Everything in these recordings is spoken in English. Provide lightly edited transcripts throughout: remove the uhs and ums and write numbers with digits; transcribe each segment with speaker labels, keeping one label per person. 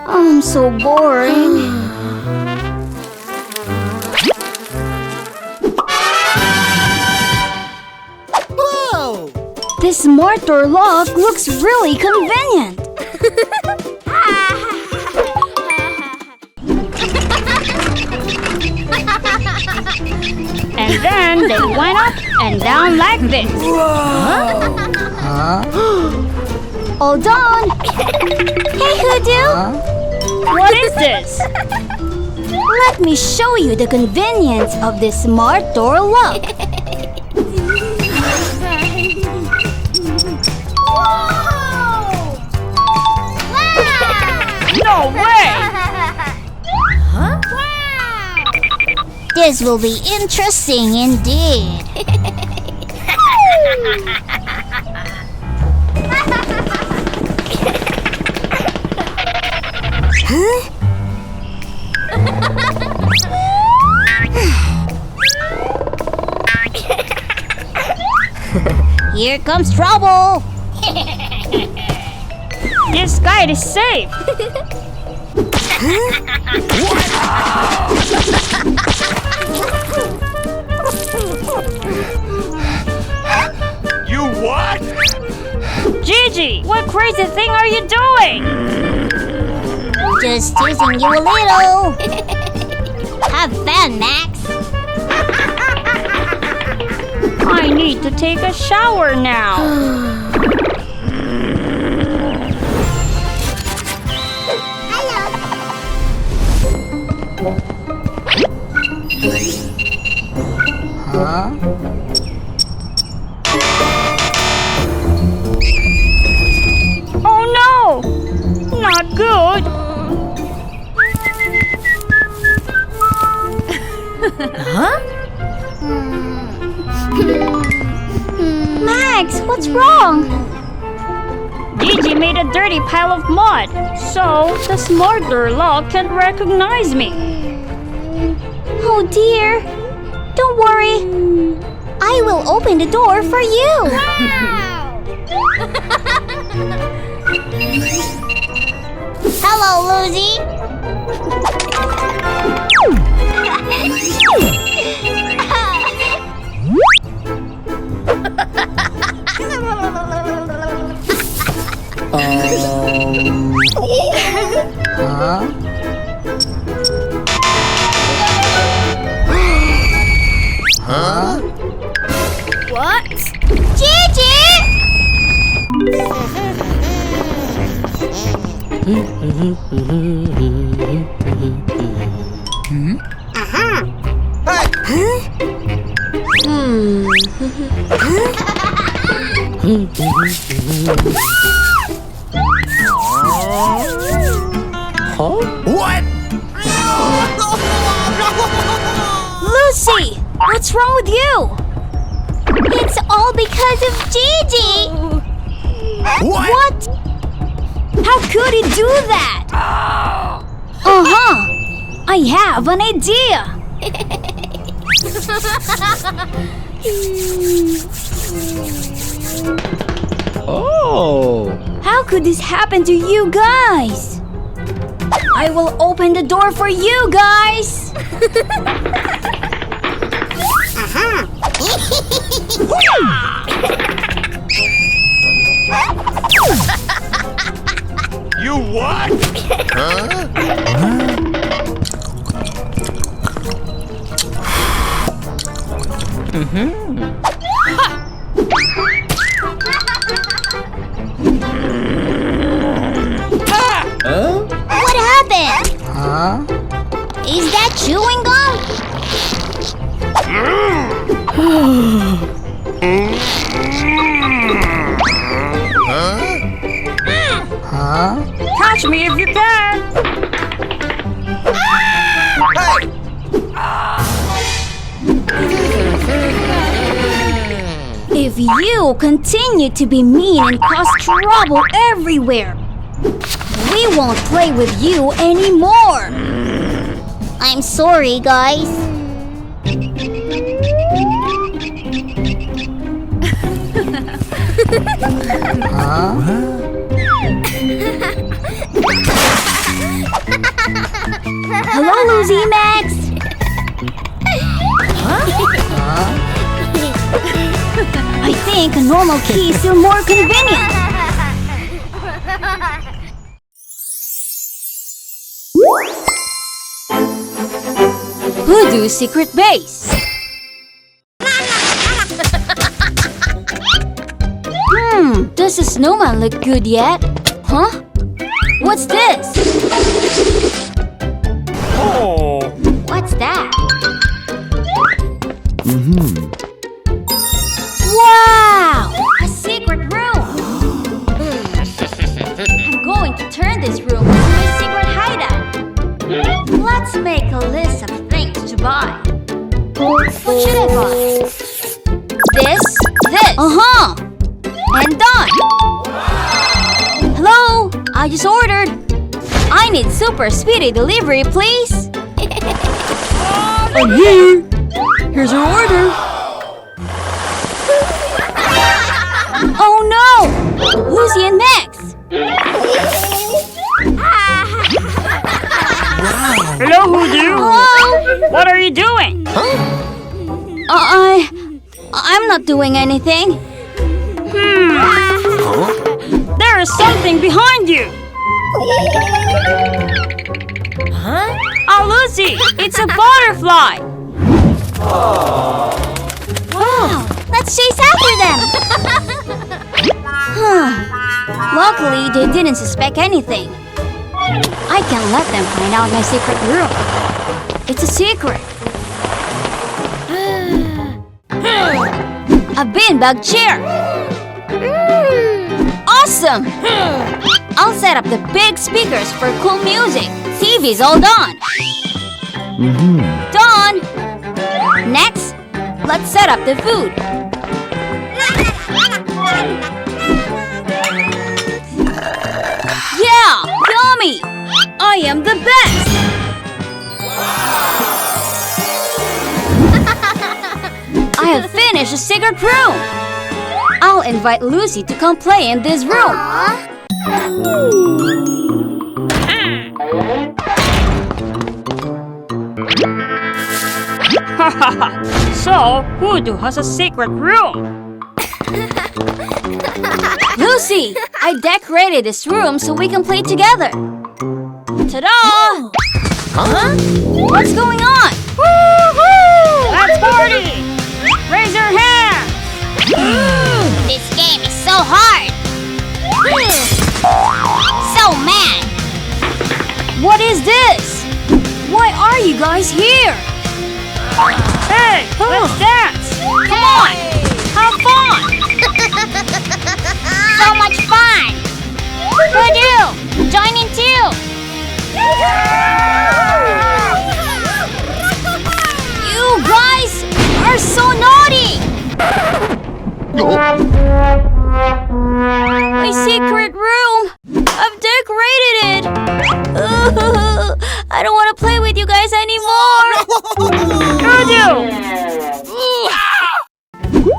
Speaker 1: I'm so boring.
Speaker 2: Whoa!
Speaker 1: This smart door lock looks really convenient.
Speaker 3: And then they went up and down like this.
Speaker 1: All done. Hey, Hoodoo.
Speaker 3: What is this?
Speaker 1: Let me show you the convenience of this smart door lock.
Speaker 3: No way!
Speaker 1: This will be interesting indeed. Here comes trouble.
Speaker 3: This guy is safe.
Speaker 4: You what?
Speaker 3: Gigi, what crazy thing are you doing?
Speaker 1: Just teasing you a little. Have fun, Max.
Speaker 3: I need to take a shower now. Oh no! Not good!
Speaker 1: Max, what's wrong?
Speaker 3: Gigi made a dirty pile of mud, so the smart door lock can't recognize me.
Speaker 1: Oh dear. Don't worry. I will open the door for you. Hello, Lucy. What? Gigi!
Speaker 4: What?
Speaker 1: Lucy, what's wrong with you? It's all because of Gigi. What? How could he do that? I have an idea.
Speaker 4: Oh.
Speaker 1: How could this happen to you guys? I will open the door for you guys.
Speaker 4: You what?
Speaker 1: What happened? Is that chewing gum?
Speaker 3: Catch me if you can!
Speaker 1: If you continue to be mean and cause trouble everywhere, we won't play with you anymore. I'm sorry, guys. Hello, Lucy, Max. I think a normal key is still more convenient. Hoodoo's secret base. Does the snowman look good yet? Huh? What's this?
Speaker 4: Oh.
Speaker 1: What's that? Wow! A secret room! I'm going to turn this room into a secret hideout. Let's make a list of things to buy. What should I buy? This. Uh-huh! And done! Hello? I just ordered. I need super speedy delivery, please. I'm here. Here's your order. Oh no! Lucy and Max!
Speaker 3: Hello, Hoodoo.
Speaker 1: Hello?
Speaker 3: What are you doing?
Speaker 1: I'm not doing anything.
Speaker 3: There is something behind you. Oh, Lucy, it's a butterfly.
Speaker 1: Wow! Let's chase after them! Luckily, they didn't suspect anything. I can't let them find out my secret room. It's a secret. A beanbag chair! Awesome! I'll set up the big speakers for cool music. TV's all done. Done! Next, let's set up the food. Yeah! Yummy! I am the best! I have finished the secret room! I'll invite Lucy to come play in this room.
Speaker 3: So, Hoodoo has a secret room.
Speaker 1: Lucy, I decorated this room so we can play together. Ta-da! Huh? What's going on? Woo-hoo!
Speaker 3: Let's party! Raise your hand!
Speaker 1: This game is so hard. So mad. What is this? Why are you guys here?
Speaker 3: Hey, let's dance!
Speaker 1: Come on!
Speaker 3: Have fun!
Speaker 1: So much fun! Hoodoo! Join in too! You guys are so naughty! My secret room! I've decorated it! I don't want to play with you guys anymore!
Speaker 3: Hoodoo!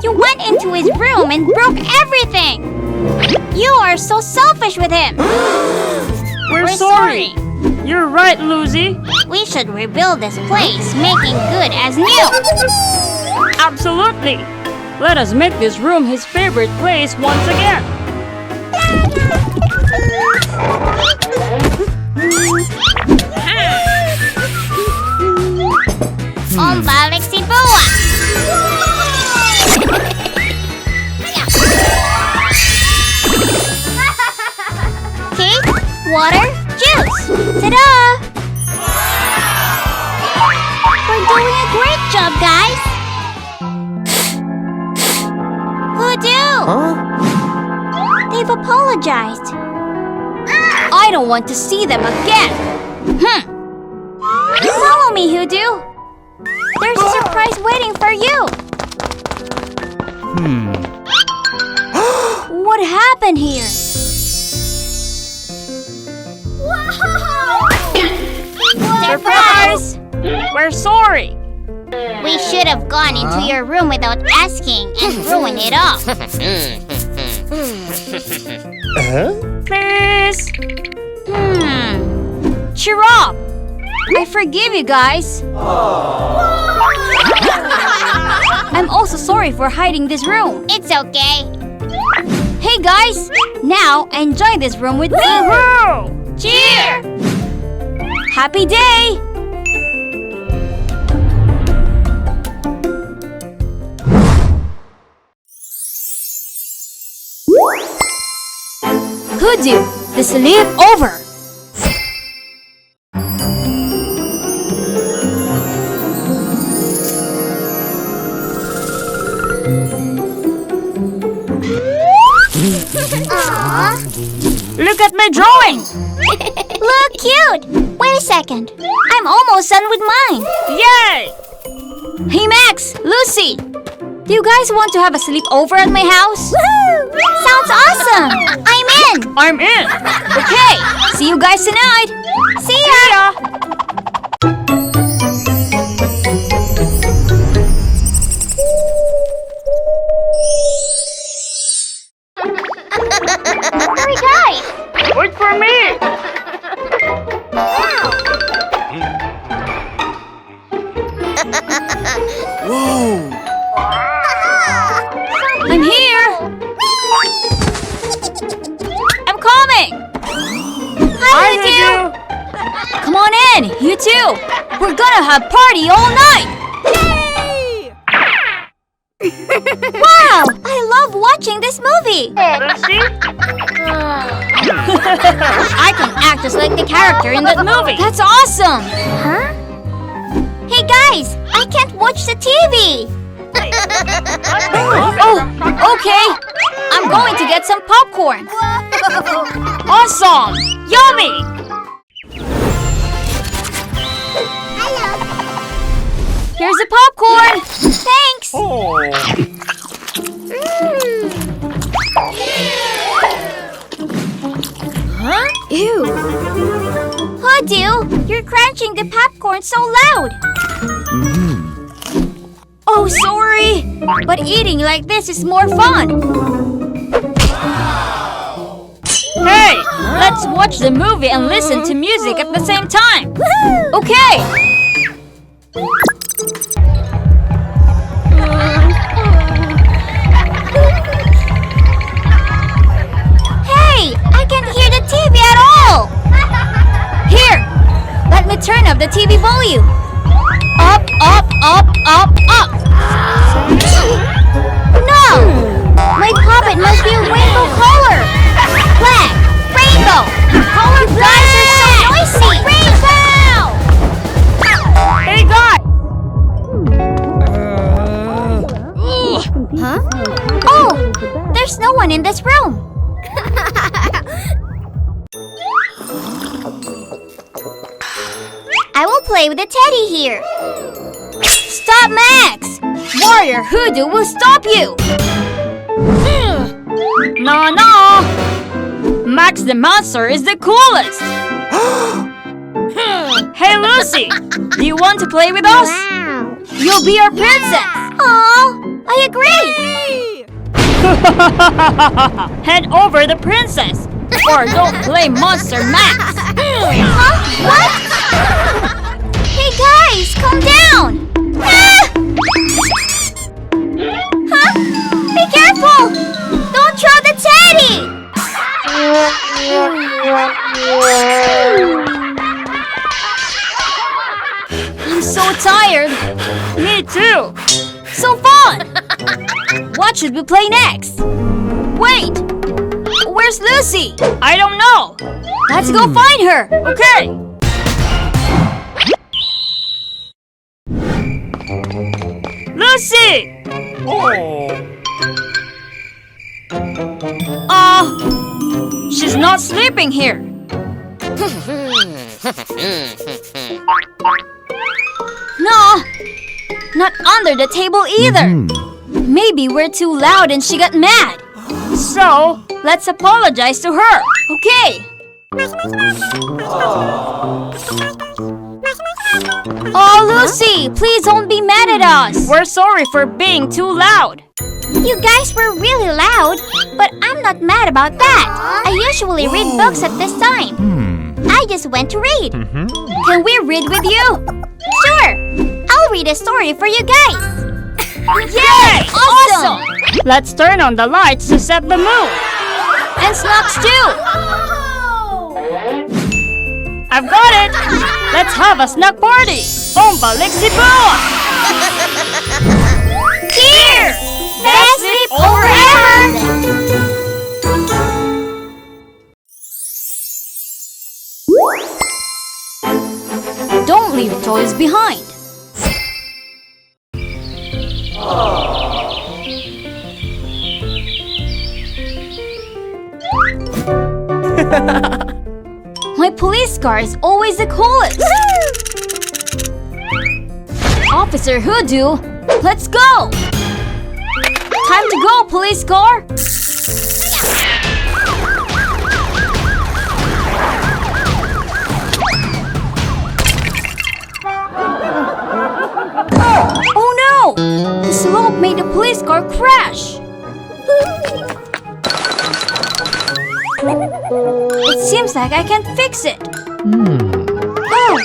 Speaker 1: You went into his room and broke everything! You are so selfish with him!
Speaker 3: We're sorry. You're right, Lucy.
Speaker 1: We should rebuild this place, making good as new!
Speaker 3: Absolutely. Let us make this room his favorite place once again.
Speaker 1: Balik si Boa! Cake, water, juice! Ta-da! We're doing a great job, guys! Hoodoo! They've apologized. I don't want to see them again. Follow me, Hoodoo. There's a surprise waiting for you. What happened here?
Speaker 3: Surprise! We're sorry.
Speaker 1: We should have gone into your room without asking and ruined it all.
Speaker 3: Please.
Speaker 1: Cheer up! I forgive you guys. I'm also sorry for hiding this room.
Speaker 5: It's okay.
Speaker 1: Hey guys! Now enjoy this room with me.
Speaker 3: Woohoo!
Speaker 1: Cheer! Happy day! Hoodoo, the sleep over.
Speaker 3: Look at my drawing!
Speaker 5: Look cute. Wait a second. I'm almost done with mine.
Speaker 3: Yay!
Speaker 1: Hey Max, Lucy! Do you guys want to have a sleepover at my house?
Speaker 5: Woohoo! Sounds awesome. I'm in.
Speaker 3: I'm in!
Speaker 1: Okay, see you guys tonight!
Speaker 5: See ya. Hurry, guys.
Speaker 3: Wait for me!
Speaker 2: Whoa!
Speaker 1: I'm here! I'm coming! Hi, you two! Come on in, you two! We're gonna have party all night! Wow! I love watching this movie!
Speaker 3: Lucy?
Speaker 1: I can act just like the character in that movie! That's awesome!
Speaker 5: Huh? Hey, guys. I can't watch the TV.
Speaker 1: Oh, okay! I'm going to get some popcorn!
Speaker 3: Awesome! Yummy!
Speaker 1: Here's the popcorn! Thanks!
Speaker 4: Oh.
Speaker 1: Huh? Ew! Hoodoo, you're crunching the popcorn so loud! Oh, sorry! But eating like this is more fun!
Speaker 3: Hey! Let's watch the movie and listen to music at the same time!
Speaker 1: Okay! Hey! I can't hear the TV at all! Here! Let me turn up the TV volume! Up, up, up, up, up! No! My puppet must be a rainbow color! Black! Rainbow! Colored guys are so noisy! Rainbow!
Speaker 3: Hey guys!
Speaker 1: Huh? Oh! There's no one in this room!
Speaker 5: I will play with the teddy here.
Speaker 1: Stop, Max! Warrior Hoodoo will stop you!
Speaker 3: No, no! Max the Monster is the coolest! Hey Lucy! Do you want to play with us?
Speaker 5: Wow.
Speaker 1: You'll be our princess!
Speaker 5: Oh, I agree.
Speaker 3: Hand over the princess! Or don't play Monster Max!
Speaker 5: Huh? What? Hey guys, calm down. Ah! Huh? Be careful! Don't throw the teddy!
Speaker 1: I'm so tired!
Speaker 3: Me too!
Speaker 1: So fun! What should we play next? Wait! Where's Lucy?
Speaker 3: I don't know!
Speaker 1: Let's go find her!
Speaker 3: Okay! Lucy! She's not sleeping here.
Speaker 1: No! Not under the table either! Maybe we're too loud and she got mad!
Speaker 3: So, let's apologize to her.
Speaker 1: Okay! Oh, Lucy! Please don't be mad at us!
Speaker 3: We're sorry for being too loud.
Speaker 5: You guys were really loud, but I'm not mad about that. I usually read books at this time. I just went to read.
Speaker 1: Can we read with you?
Speaker 5: Sure, I'll read a story for you guys.
Speaker 1: Yay! Awesome!
Speaker 3: Let's turn on the lights to set the mood.
Speaker 1: And snacks too!
Speaker 3: I've got it! Let's have a snack party! Bomba Lixie Boa!
Speaker 5: Cheers! Best sleep forever!
Speaker 1: Don't leave toys behind. My police car is always the coolest. Officer Hoodoo, let's go! Time to go, police car! Oh no! The slope made the police car crash! It seems like I can't fix it. Oh!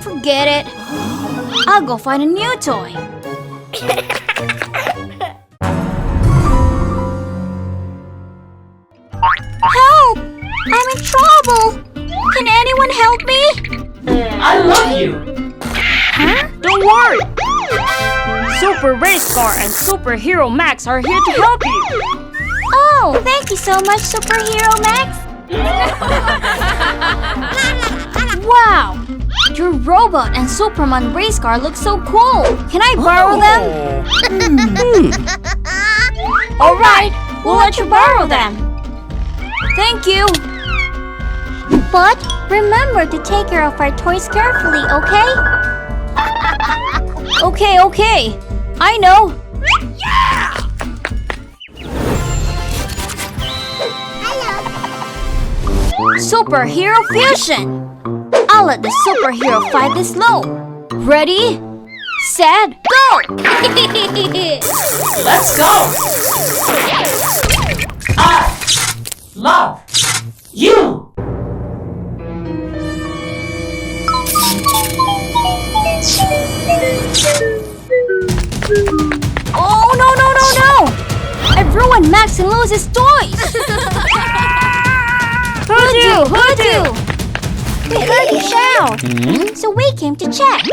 Speaker 1: Forget it. I'll go find a new toy.
Speaker 5: Help! I'm in trouble! Can anyone help me?
Speaker 6: I love you!
Speaker 3: Don't worry! Super Race Car and Superhero Max are here to help you!
Speaker 5: Oh, thank you so much, Superhero Max!
Speaker 1: Wow! Your robot and Superman race car look so cool. Can I borrow them? Alright, we'll let you borrow them. Thank you.
Speaker 5: But remember to take care of our toys carefully, okay?
Speaker 1: Okay. I know. Superhero Fusion! I'll let the superhero fight this low. Ready? Set, go!
Speaker 6: Let's go! I love you!
Speaker 1: Oh, no! I've ruined Max and Lewis's toys! Hoodoo!
Speaker 5: We heard you shout, so we came to check.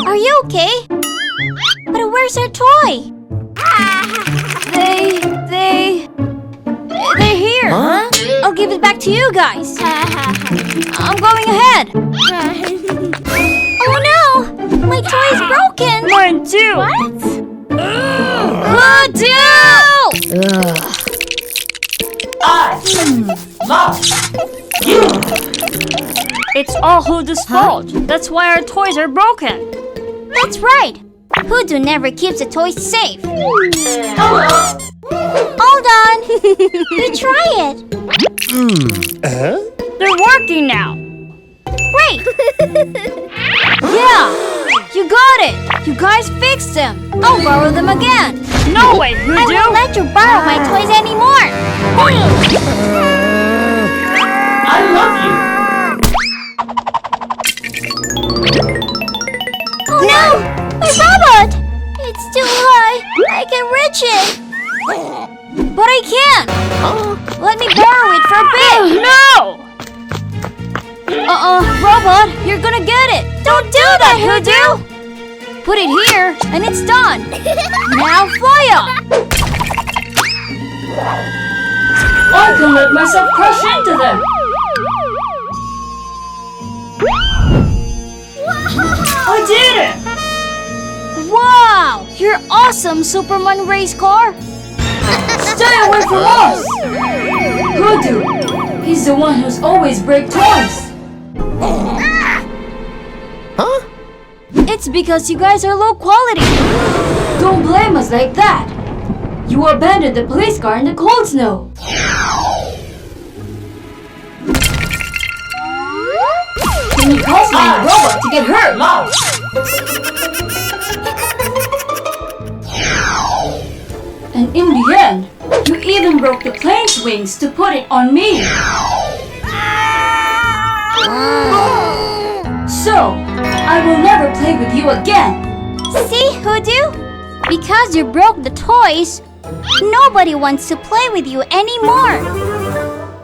Speaker 5: Are you okay? But where's our toy?
Speaker 1: They're here.
Speaker 2: Huh?
Speaker 1: I'll give it back to you guys. I'm going ahead.
Speaker 5: Oh no! My toy is broken!
Speaker 3: Mine too!
Speaker 1: Hoodoo!
Speaker 6: I love you!
Speaker 3: It's all Hoodoo's fault. That's why our toys are broken.
Speaker 5: That's right! Hoodoo never keeps the toys safe.
Speaker 6: Hello!
Speaker 5: Hold on! We try it!
Speaker 3: They're working now.
Speaker 5: Great!
Speaker 1: Yeah! You got it! You guys fixed them! I'll borrow them again!
Speaker 3: No way,
Speaker 5: I won't
Speaker 3: Hoodoo!
Speaker 5: let you borrow my toys anymore!
Speaker 6: I love you!
Speaker 5: Oh no! My robot! It's too high! I can reach it!
Speaker 1: But I can't! Let me borrow it for a bit!
Speaker 3: No!
Speaker 1: Robot, you're gonna get it!
Speaker 5: Don't do that, Hoodoo!
Speaker 1: Put it here, and it's done! Now fly up!
Speaker 3: I can let myself crash into them! I did it!
Speaker 1: Wow! You're awesome, Superman race car! Stay away from us! Hoodoo! He's the one who's always break toys!
Speaker 2: Huh?
Speaker 1: It's because you guys are low quality! Don't blame us like that! You abandoned the police car in the cold snow! Can you cause my robot to get hurt?
Speaker 6: Love!
Speaker 1: An
Speaker 3: In the end, you even broke the plane's wings to put it on me. So, I will never play with you again.
Speaker 5: See, Hoodoo? Because you broke the toys, nobody wants to play with you anymore.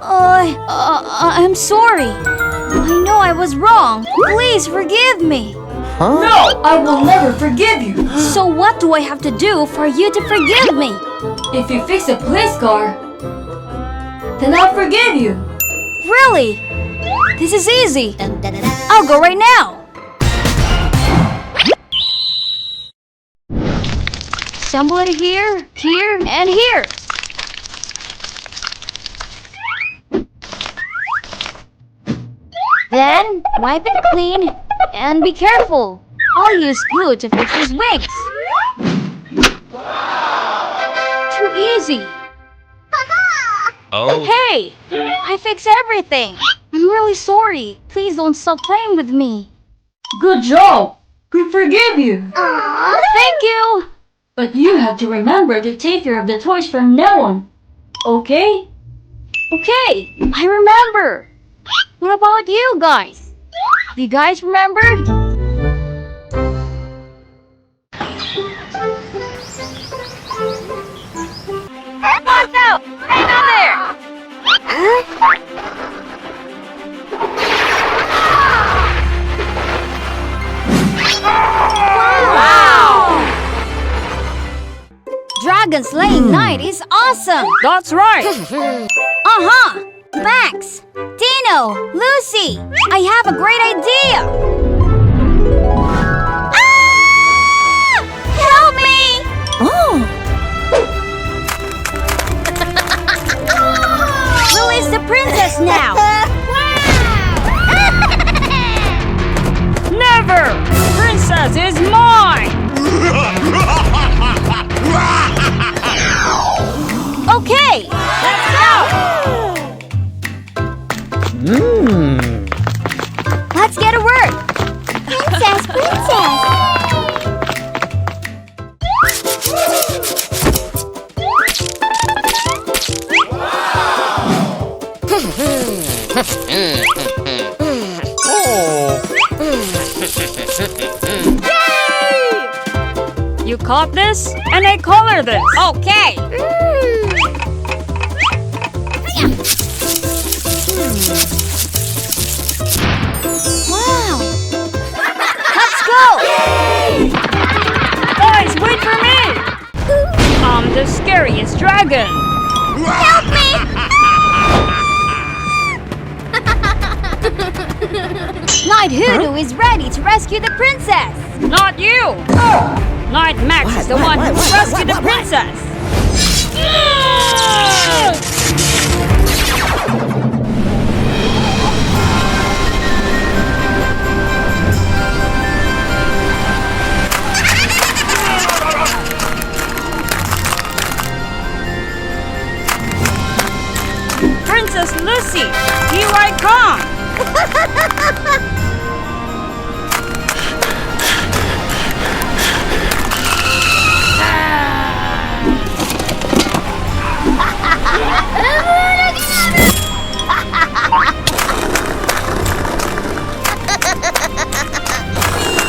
Speaker 1: I'm sorry. I know I was wrong. Please forgive me.
Speaker 3: No, I will never forgive you.
Speaker 1: So what do I have to do for you to forgive me?
Speaker 3: If you fix a police car, then I'll forgive you.
Speaker 1: Really? This is easy. I'll go right now. Assemble it here, here, and here. Then, wipe it clean, and be careful. I'll use glue to fix his wings. Too easy.
Speaker 4: Oh.
Speaker 1: Hey! I fixed everything. I'm really sorry. Please don't stop playing with me.
Speaker 3: Good job. We forgive you.
Speaker 1: Thank you.
Speaker 3: But you have to remember to take care of the toys from now on. Okay?
Speaker 1: Okay, I remember. What about you guys? You guys remembered? Watch out! Hang on there! Wow! Dragon Slaying Night is awesome!
Speaker 3: That's right.
Speaker 1: Uh-huh! Max! Dino! Lucy! I have a great idea! Ah! Help me! Oh! Who is the princess now?
Speaker 3: Never! Princess is mine!
Speaker 1: Okay! Let's go! Let's get to work!
Speaker 5: Princess, princess.
Speaker 3: You caught this, and I color this.
Speaker 1: Okay! Wow! Let's go!
Speaker 3: Guys, wait for me! I'm the scariest dragon.
Speaker 5: Help me!
Speaker 1: Knight Hoodoo is ready to rescue the princess!
Speaker 3: Not you! Knight Max is the one who rescued the princess. Princess Lucy, here I come!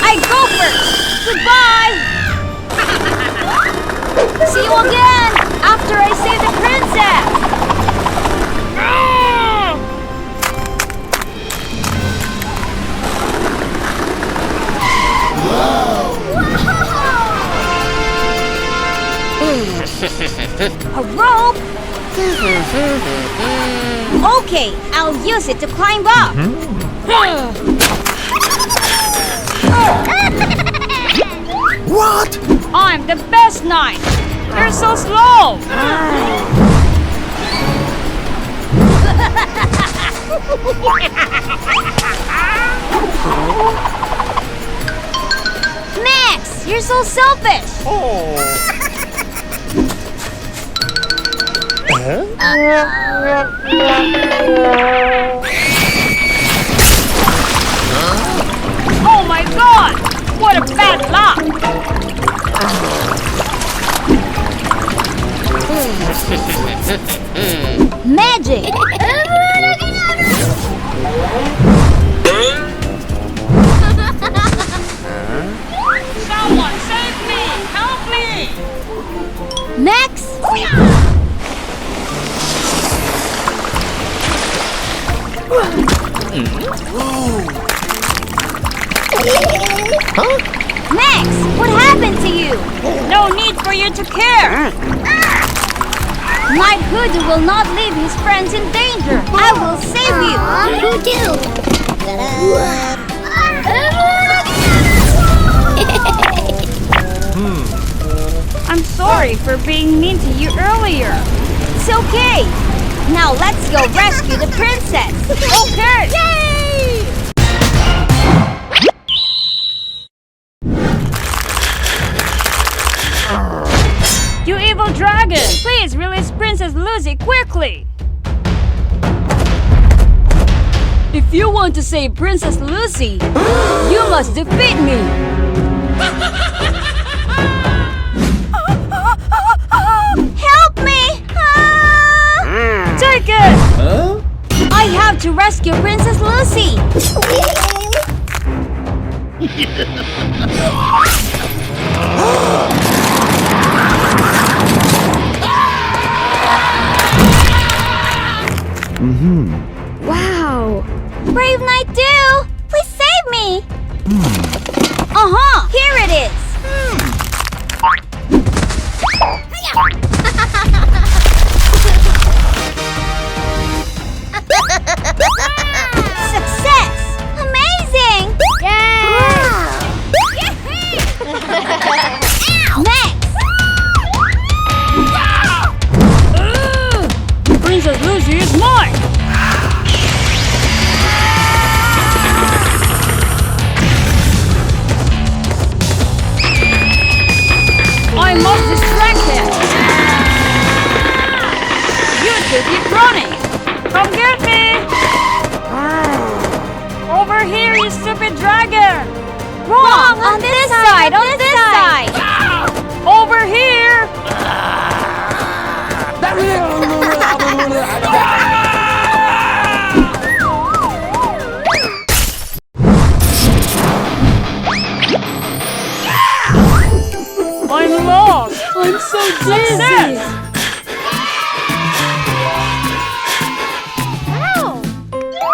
Speaker 1: I go first! Goodbye! See you again after I save the princess! A rope? Okay, I'll use it to climb up.
Speaker 2: What?
Speaker 3: I'm the best knight! You're so slow!
Speaker 1: Max, you're so selfish!
Speaker 3: Oh my god! What a bad luck!
Speaker 1: Max, what happened to you?
Speaker 3: No need for you to care.
Speaker 1: My Hoodoo will not leave his friends in danger. I will save you.
Speaker 3: I'm sorry for being mean to you earlier.
Speaker 1: It's okay. Now let's go rescue the princess.
Speaker 3: Okay.
Speaker 1: Yay!
Speaker 3: You evil dragon! Please release Princess Lucy quickly!
Speaker 1: If you want to save Princess Lucy, you must defeat me. Help me!
Speaker 3: Take it!
Speaker 1: I have to rescue Princess Lucy. Wow! Brave Knight Do! Please save me! Here it is! Success! Amazing! Next!
Speaker 3: Princess Lucy is mine! I must distract him! You two keep running! Come get me! Over here, you stupid dragon!
Speaker 1: Wrong! On this side! On this side!
Speaker 3: Over here! I'm lost! I'm so dizzy!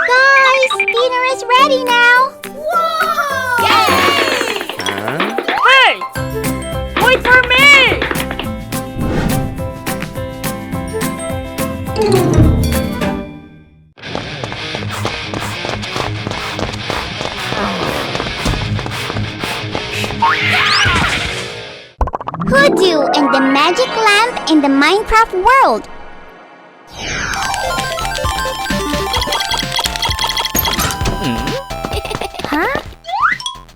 Speaker 5: Guys, dinner is ready now.
Speaker 3: Hey! Wait for me!
Speaker 5: Hoodoo and the magic lamp in the Minecraft world.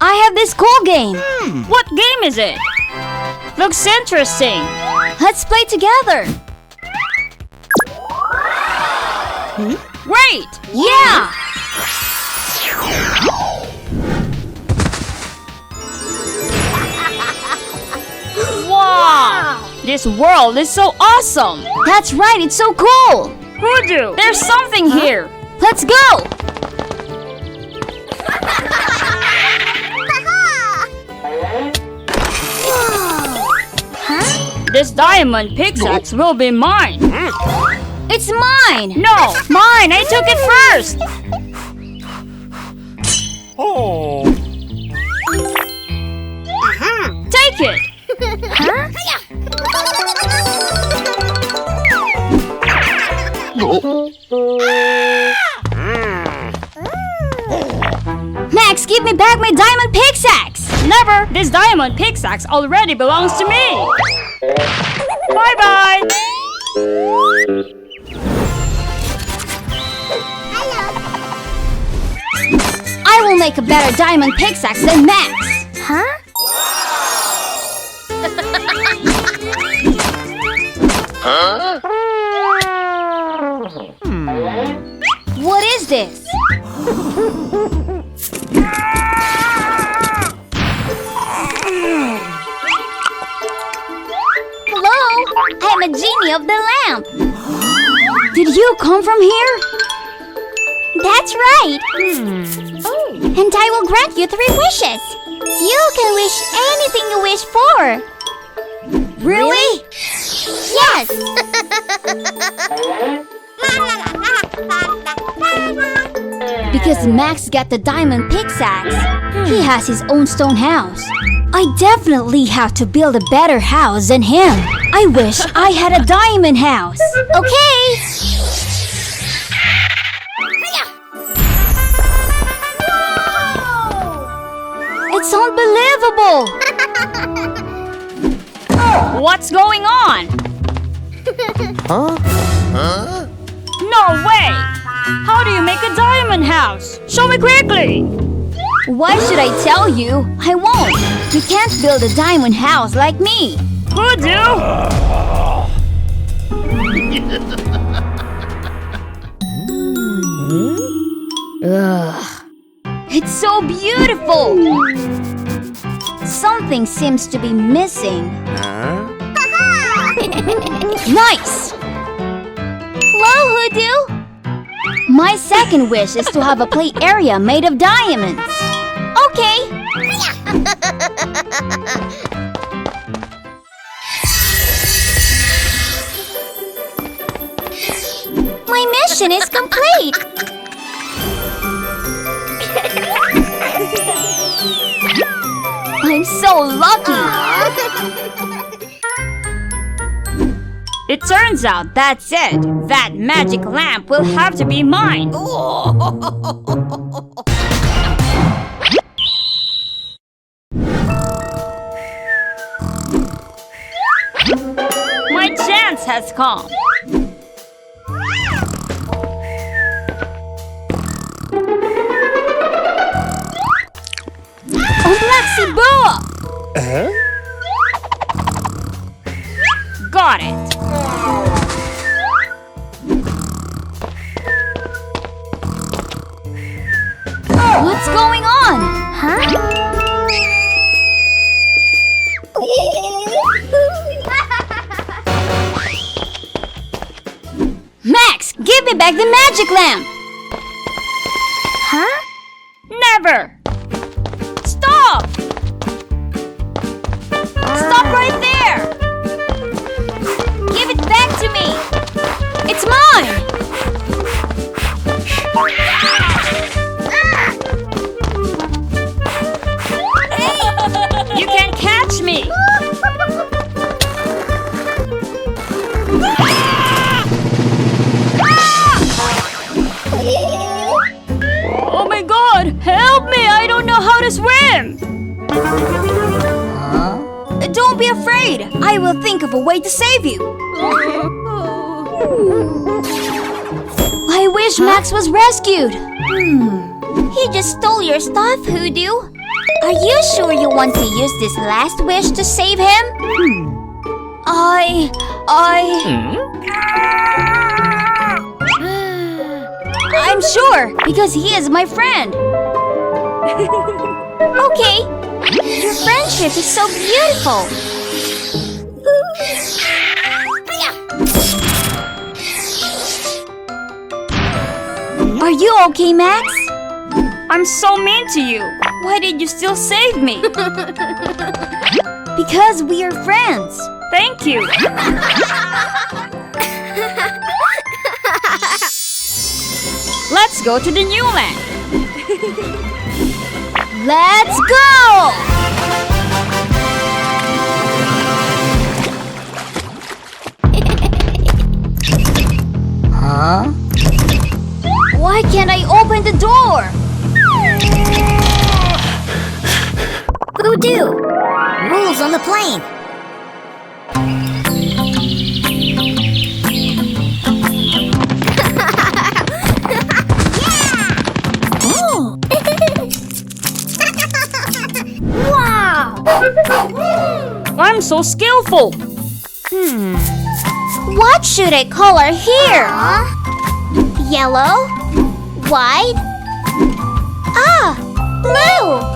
Speaker 1: I have this cool game.
Speaker 3: What game is it? Looks interesting.
Speaker 1: Let's play together.
Speaker 3: Great!
Speaker 1: Yeah!
Speaker 3: Wow! This world is so awesome!
Speaker 1: That's right, it's so cool.
Speaker 3: Hoodoo, there's something here!
Speaker 1: Let's go!
Speaker 3: This diamond pickaxe will be mine!
Speaker 1: It's mine!
Speaker 3: No! Mine! I took it first!
Speaker 4: Oh.
Speaker 3: Take it!
Speaker 1: Max, give me back my diamond pickaxe!
Speaker 3: Never! This diamond pickaxe already belongs to me! Bye-bye!
Speaker 1: I will make a better diamond pickaxe than Max! What is this? Hello? I'm a genie of the lamp. Did you come from here?
Speaker 5: That's right. And I will grant you 3 wishes. You can wish anything you wish for.
Speaker 1: Really?
Speaker 5: Yes.
Speaker 1: Because Max got the diamond pickaxe, he has his own stone house. I definitely have to build a better house than him. I wish I had a diamond house.
Speaker 5: Okay.
Speaker 1: It's unbelievable.
Speaker 3: What's going on?
Speaker 4: Huh?
Speaker 3: No way! How do you make a diamond house? Show me quickly!
Speaker 1: Why should I tell you? I won't. You can't build a diamond house like me.
Speaker 3: Could you?
Speaker 1: It's so beautiful. Something seems to be missing.
Speaker 4: Huh?
Speaker 1: Nice! Hello, Hoodoo! My second wish is to have a play area made of diamonds. Okay.
Speaker 5: My mission is complete.
Speaker 1: I'm so lucky.
Speaker 3: It turns out that's it. That magic lamp will have to be mine. My chance has come.
Speaker 1: Flexible!
Speaker 3: Got it.
Speaker 1: What's going on? Max, give me back the magic lamp!
Speaker 3: Never. Stop!
Speaker 1: Stop right there! Give it back to me! It's mine!
Speaker 3: You can't catch me. Oh my god! Help me! I don't know how to swim!
Speaker 1: Don't be afraid! I will think of a way to save you! I wish Max was rescued!
Speaker 5: He just stole your stuff, Hoodoo. Are you sure you want to use this last wish to save him?
Speaker 1: I'm sure, because he is my friend!
Speaker 5: Okay. Your friendship is so beautiful.
Speaker 1: Are you okay, Max?
Speaker 3: I'm so mean to you. Why did you still save me?
Speaker 1: Because we are friends.
Speaker 3: Thank you. Let's go to the new land.
Speaker 1: Let's go! Why can't I open the door?
Speaker 5: Hoodoo. Rules on the plane. Wow!
Speaker 3: I'm so skillful.
Speaker 5: What should I color here? Yellow? White? Ah! Blue!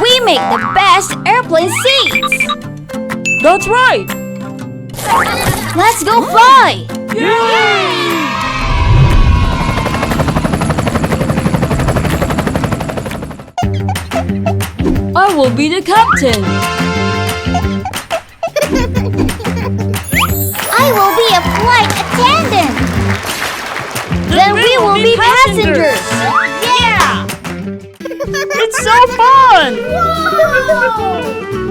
Speaker 1: We make the best airplane seats!
Speaker 3: That's right.
Speaker 1: Let's go fly!
Speaker 3: I will be the captain.
Speaker 1: Then we will be passengers.
Speaker 3: Yeah! It's so fun!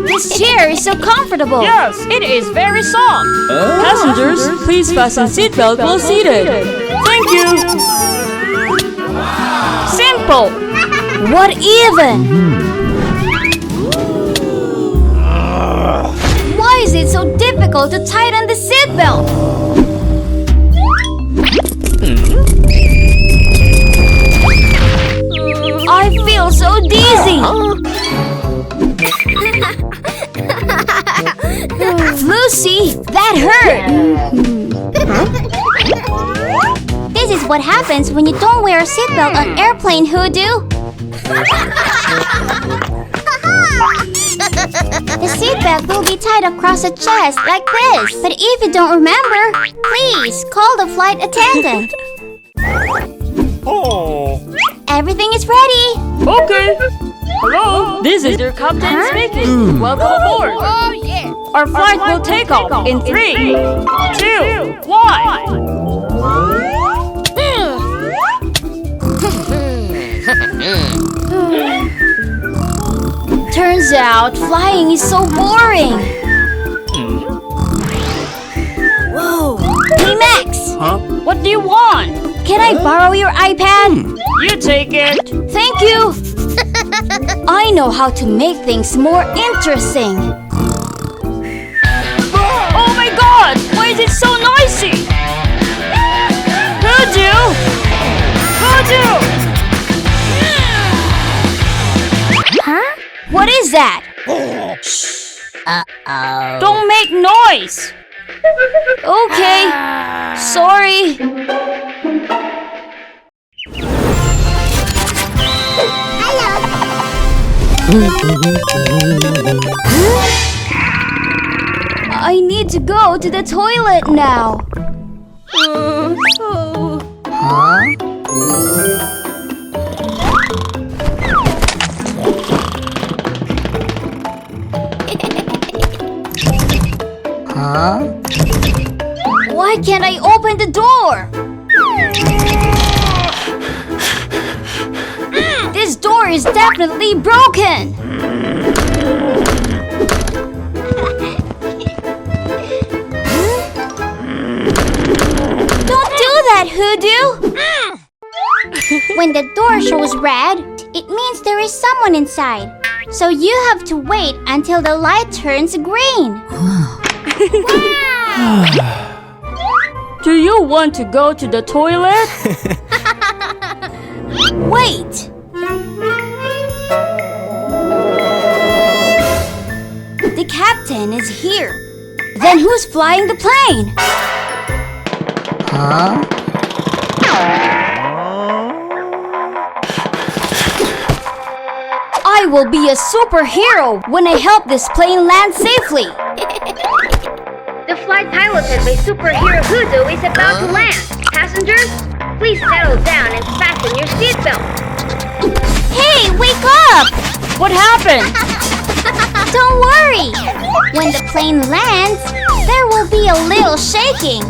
Speaker 1: This chair is so comfortable.
Speaker 3: Yes, it is very soft. Passengers, please fasten seatbelt while seated. Thank you. Simple.
Speaker 1: What even? Why is it so difficult to tighten the seatbelt? I feel so dizzy. Lucy, that hurt.
Speaker 5: This is what happens when you don't wear a seatbelt on airplane, Hoodoo. The seatbelt will be tied across the chest like this. But if you don't remember, please call the flight attendant. Everything is ready.
Speaker 3: Okay. Hello, this is your captain speaking. Welcome aboard.
Speaker 1: Oh yeah.
Speaker 3: Our flight will take off in 3, 2, 1.
Speaker 1: Turns out flying is so boring. Whoa. Hey Max,
Speaker 3: What do you want?
Speaker 1: can I borrow your iPad?
Speaker 3: You take it.
Speaker 1: Thank you. I know how to make things more interesting.
Speaker 3: Oh my god! Why is it so noisy? Hoodoo! Hoodoo!
Speaker 1: What is that?
Speaker 3: Don't make noise!
Speaker 1: Okay. Sorry. I need to go to the toilet now. Why can't I open the door? This door is definitely broken. Don't do that, Hoodoo.
Speaker 5: When the door shows red, it means there is someone inside. So you have to wait until the light turns green.
Speaker 3: Do you want to go to the toilet?
Speaker 1: Wait. The captain is here. Then who's flying the plane? I will be a superhero when I help this plane land safely.
Speaker 7: The flight piloted by superhero Hoodoo is about to land. Passengers, please settle down and fasten your seatbelt.
Speaker 5: Hey, wake up!
Speaker 3: What happened?
Speaker 5: Don't worry. When the plane lands, there will be a little shaking.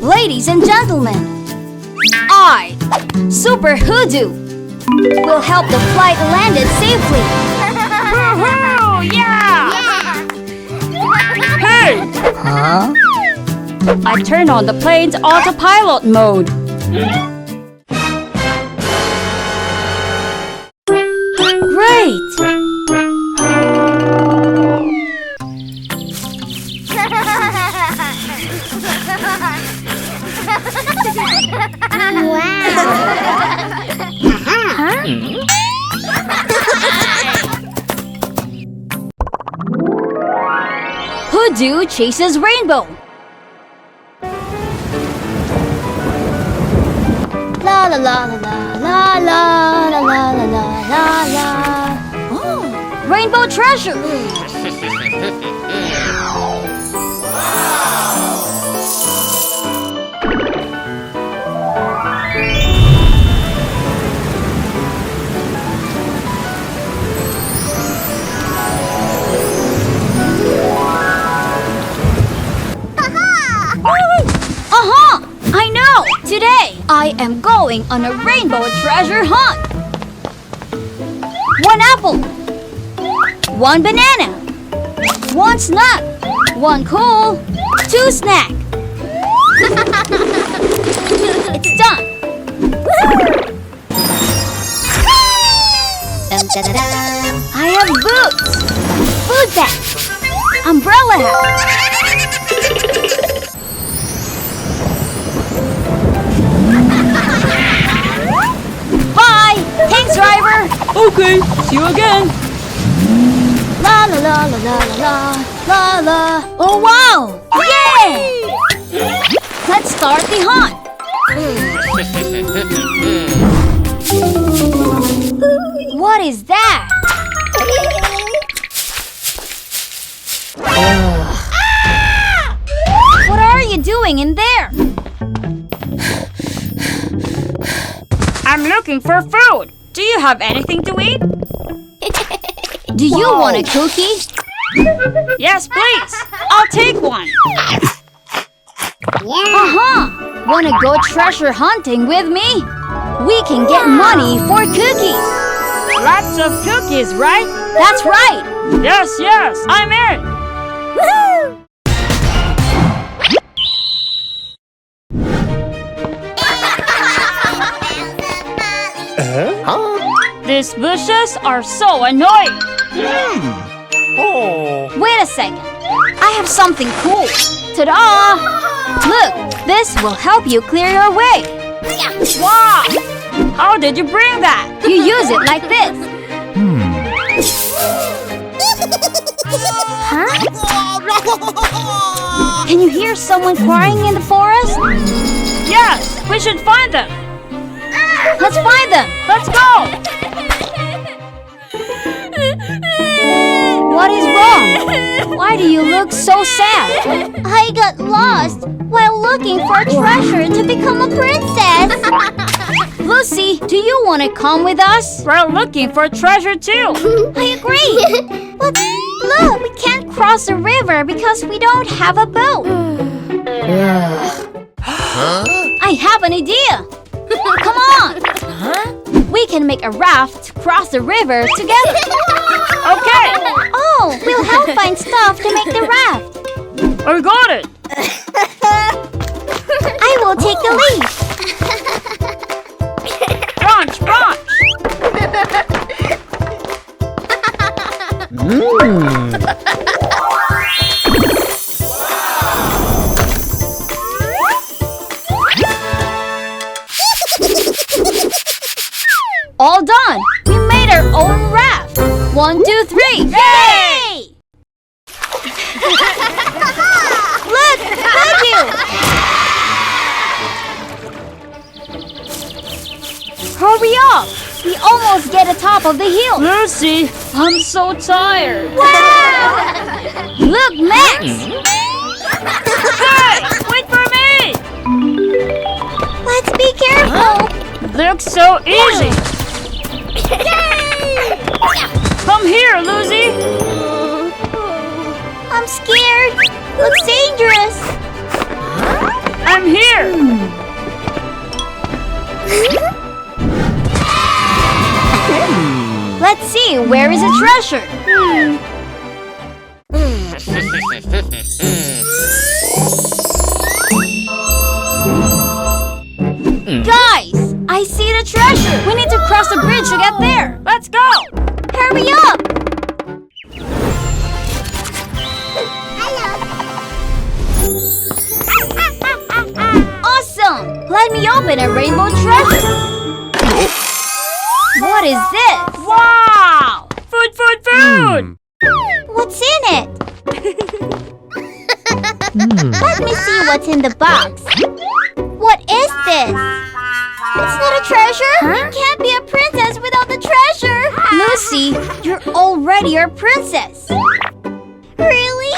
Speaker 1: Ladies and gentlemen, I, Super Hoodoo, will help the flight land it safely.
Speaker 3: Woohoo! Yeah! Hey! I turned on the plane's autopilot mode.
Speaker 1: Great! Hoodoo chases Rainbow. La la la la la la la la la la la la. Oh, Rainbow treasure. I am going on a rainbow treasure hunt. 1 apple, 1 banana, 1 snack, 1 coal, 2 snack. It's done. I have boots, food bag, umbrella hat. Bye! Thanks, driver!
Speaker 3: Okay, see you again.
Speaker 1: La la la la la la la la. Oh wow! Yay! Let's start the hunt. What is that? What are you doing in there?
Speaker 3: I'm looking for food. Do you have anything to eat?
Speaker 1: Do you want a cookie?
Speaker 3: Yes, please. I'll take one.
Speaker 1: Wanna go treasure hunting with me? We can get money for cookies.
Speaker 3: Lots of cookies, right?
Speaker 1: That's right.
Speaker 3: Yes, yes, I'm in.
Speaker 4: Huh?
Speaker 3: These bushes are so annoying.
Speaker 4: Oh.
Speaker 1: Wait a second. I have something cool. Ta-da! Look, this will help you clear your way.
Speaker 3: Wow! How did you bring that?
Speaker 1: You use it like this. Can you hear someone crying in the forest?
Speaker 3: Yes, we should find them.
Speaker 1: Let's find them.
Speaker 3: Let's go.
Speaker 1: What is wrong? Why do you look so sad? I got lost while looking for a treasure to become a princess. Lucy, do you want to come with us?
Speaker 3: We're looking for treasure too.
Speaker 1: I agree. But look, we can't cross the river because we don't have a boat. I have an idea. Come on. We can make a raft to cross the river together.
Speaker 3: Okay,
Speaker 1: Oh, we'll help find stuff to make the raft.
Speaker 3: I got it.
Speaker 1: I will take the lead.
Speaker 3: Branch, branch.
Speaker 1: All done. We made our own raft. 1, 2, 3. Yay! Look, thank you. Hurry up. We almost get atop of the hill.
Speaker 3: Lucy, I'm so tired.
Speaker 1: Wow! Look, Max.
Speaker 3: Hey, wait for me.
Speaker 1: Let's be careful.
Speaker 3: Looks so easy. Come here, Lucy.
Speaker 1: I'm scared. Looks dangerous.
Speaker 3: I'm here.
Speaker 1: Let's see, where is the treasure? Guys, I see the treasure. We need to cross the bridge to get there.
Speaker 3: Let's go.
Speaker 1: Hurry up. Awesome. Let me open a rainbow treasure. What is this?
Speaker 3: Wow. Food, food, food.
Speaker 1: What's in it? Let me see what's in the box. What is this? It's not a treasure. You can't be a princess without the treasure. Lucy, you're already a princess. Really?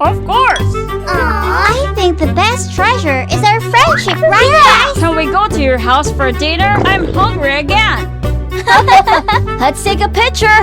Speaker 3: Of course.
Speaker 1: I think the best treasure is our friendship, right,
Speaker 3: Can we go to your house for dinner? I'm hungry again.
Speaker 1: guys? Let's take a picture.